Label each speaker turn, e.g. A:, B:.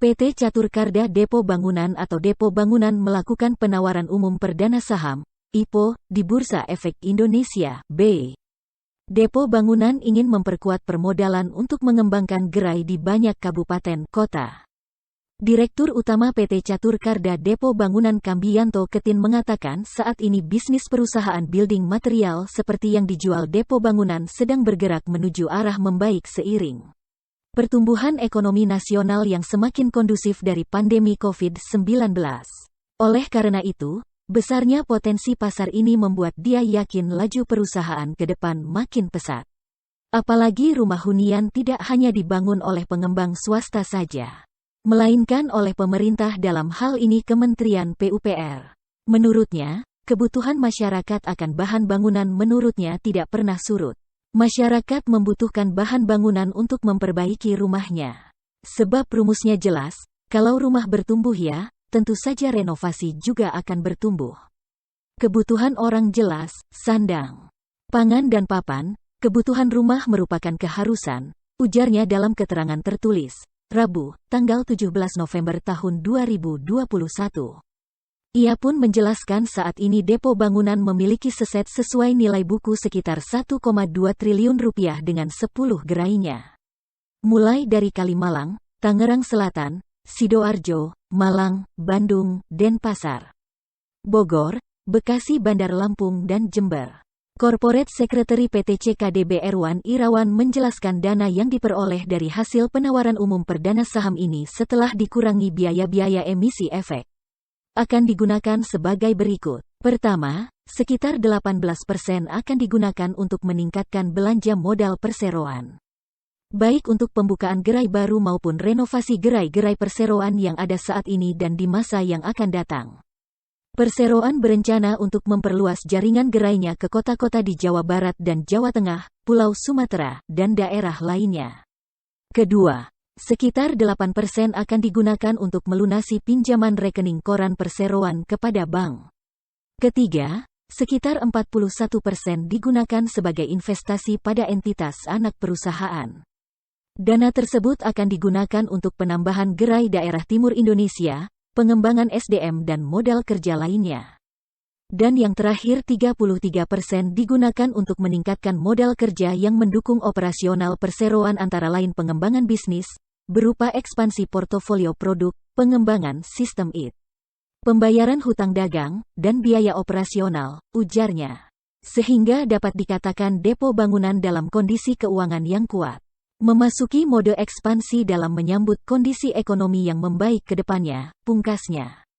A: PT Catur Carda Depo Bangunan atau Depo Bangunan melakukan penawaran umum perdana saham, IPO, di Bursa Efek Indonesia, BI. Depo Bangunan ingin memperkuat permodalan untuk mengembangkan gerai di banyak kabupaten kota. Direktur Utama PT Catur Carda Depo Bangunan Kambiyanto Ketin mengatakan saat ini bisnis perusahaan building material seperti yang dijual Depo Bangunan sedang bergerak menuju arah membaik seiring pertumbuhan ekonomi nasional yang semakin kondusif dari pandemi COVID-19. Oleh karena itu, besarnya potensi pasar ini membuat dia yakin laju perusahaan ke depan makin pesat. Apalagi rumah hunian tidak hanya dibangun oleh pengembang swasta saja, melainkan oleh pemerintah, dalam hal ini Kementerian PUPR. Menurutnya, kebutuhan masyarakat akan bahan bangunan menurutnya tidak pernah surut. Masyarakat membutuhkan bahan bangunan untuk memperbaiki rumahnya. Sebab rumusnya jelas, kalau rumah bertumbuh ya, tentu saja renovasi juga akan bertumbuh. Kebutuhan orang jelas, sandang, pangan dan papan, kebutuhan rumah merupakan keharusan, ujarnya dalam keterangan tertulis, Rabu, tanggal 17 November tahun 2021. Ia pun menjelaskan saat ini Depo Bangunan memiliki seset sesuai nilai buku sekitar 1,2 triliun rupiah dengan 10 gerainya. Mulai dari Kalimalang, Tangerang Selatan, Sidoarjo, Malang, Bandung, Denpasar, Bogor, Bekasi, Bandar Lampung dan Jember. Corporate Secretary PT CKDB Erwan Irawan menjelaskan dana yang diperoleh dari hasil penawaran umum perdana saham ini setelah dikurangi biaya-biaya emisi efek akan digunakan sebagai berikut. Pertama, sekitar 18% akan digunakan untuk meningkatkan belanja modal perseroan, baik untuk pembukaan gerai baru maupun renovasi gerai-gerai perseroan yang ada saat ini dan di masa yang akan datang. Perseroan berencana untuk memperluas jaringan gerainya ke kota-kota di Jawa Barat dan Jawa Tengah, Pulau Sumatera, dan daerah lainnya. Kedua, sekitar 8% akan digunakan untuk melunasi pinjaman rekening koran perseroan kepada bank. Ketiga, sekitar 41% digunakan sebagai investasi pada entitas anak perusahaan. Dana tersebut akan digunakan untuk penambahan gerai daerah Timur Indonesia, pengembangan SDM dan modal kerja lainnya. Dan yang terakhir 33% digunakan untuk meningkatkan modal kerja yang mendukung operasional perseroan antara lain pengembangan bisnis, berupa ekspansi portofolio produk, pengembangan sistem IT, pembayaran hutang dagang, dan biaya operasional, ujarnya. Sehingga dapat dikatakan Depo Bangunan dalam kondisi keuangan yang kuat, memasuki mode ekspansi dalam menyambut kondisi ekonomi yang membaik ke depannya, pungkasnya.